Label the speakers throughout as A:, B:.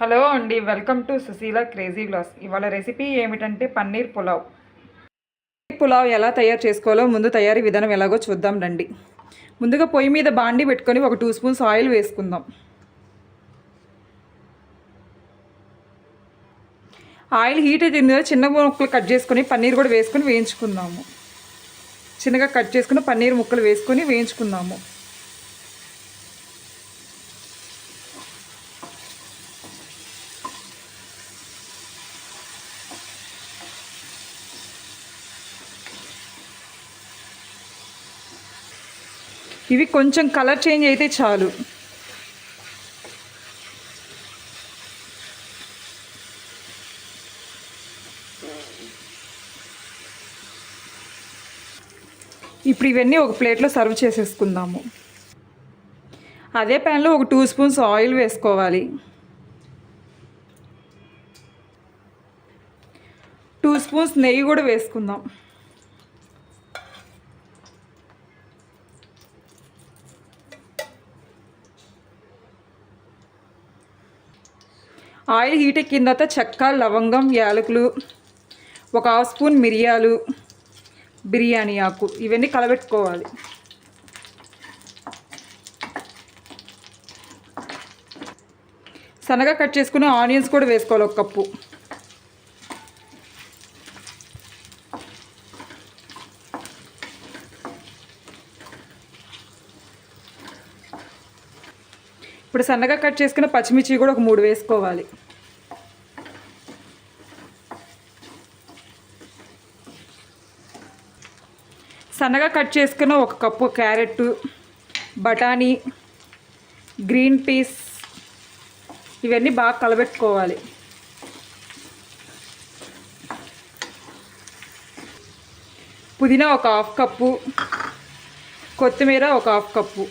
A: Hello అండి, welcome to Sushila crazy vlogs. ఇవాళ recipe ఏమిటంటే పన్నీర్ పులావ్. పులావ్ ఎలా తయారు చేసుకోవాలో ముందు తయారీ విధానం ఎలాగో చూద్దాం రండి. ముందుగా పొయ్యి మీద బాండి పెట్టుకొని ఒక 2 స్పూన్స్ ఆయిల్ వేసుకుందాం. ఆయిల్ హీట్ అయితే చిన్న ముక్కలు కట్ చేసుకొని పన్నీర్ కూడా వేసుకొని వేయించుకుందాము. చిన్నగా కట్ చేసుకుని పన్నీర్ ముక్కలు వేసుకొని వేయించుకుందాము. ఇవి కొంచెం కలర్ చేంజ్ అయితే చాలు. ఇప్పుడు ఇవన్నీ ఒక ప్లేట్లో సర్వ్ చేసేసుకుందాము. అదే ప్యాన్లో ఒక 2 స్పూన్స్ ఆయిల్ వేసుకోవాలి. 2 స్పూన్స్ నెయ్యి కూడా వేసుకుందాం. ఆయిల్ హీట్ ఎక్కిన తర్వాత చెక్క, లవంగం, యాలకులు, ఒక 1/2 స్పూన్ మిరియాలు, బిర్యానీ ఆకు ఇవన్నీ కలబెట్టుకోవాలి. సన్నగా కట్ చేసుకుని ఆనియన్స్ కూడా వేసుకోవాలి, 1 కప్పు. ఇప్పుడు సన్నగా కట్ చేసుకున్న పచ్చిమిర్చి కూడా ఒక 3 వేసుకోవాలి. సన్నగా కట్ చేసుకున్న 1 కప్పు క్యారెట్, బఠానీ, గ్రీన్ పీస్ ఇవన్నీ బాగా కలబెట్టుకోవాలి. పుదీనా ఒక 1/2 కప్పు, కొత్తిమీర ఒక 1/2 కప్పు,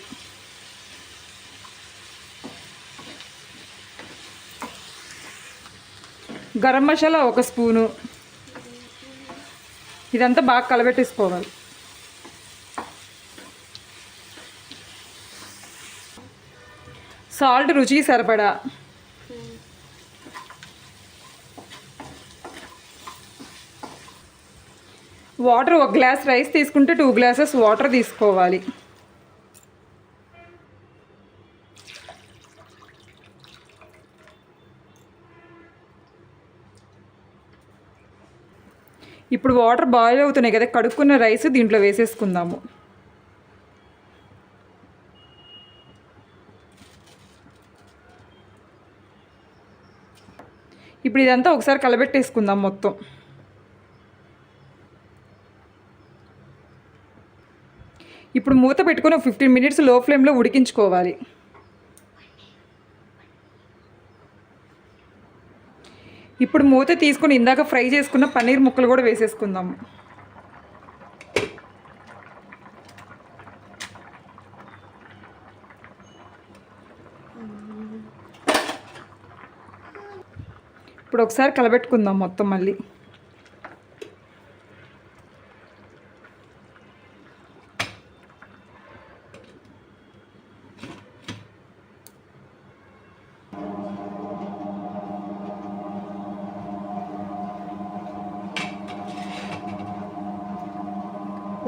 A: గరం మసాలా 1 స్పూను. ఇదంతా బాగా కలబెట్టేసుకోవాలి. సాల్ట్ రుచికి సరిపడా. వాటర్ 1 గ్లాస్ రైస్ తీసుకుంటే 2 గ్లాసెస్ వాటర్ తీసుకోవాలి. ఇప్పుడు వాటర్ బాయిల్ అవుతున్నాయి కదా, కడుక్కున్న రైస్ దీంట్లో వేసేసుకుందాము. ఇప్పుడు ఇదంతా ఒకసారి కలబెట్టేసుకుందాం మొత్తం. ఇప్పుడు మూత పెట్టుకొని 15 మినిట్స్ లో ఫ్లేమ్లో ఉడికించుకోవాలి. ఇప్పుడు మూత తీసుకొని ఇందాక ఫ్రై చేసుకున్న పన్నీర్ ముక్కలు కూడా వేసేసుకుందాము. ఇప్పుడు ఒకసారి కలబెట్టుకుందాం మొత్తం మళ్ళీ.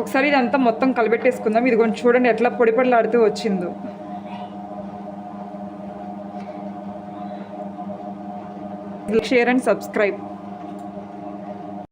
A: ఒకసారి ఇదంతా మొత్తం కలబెట్టేసుకుందాం. ఇది కొంచెం చూడండి ఎట్లా పొడి పొడిలాడుతూ వచ్చిందో. Share and subscribe.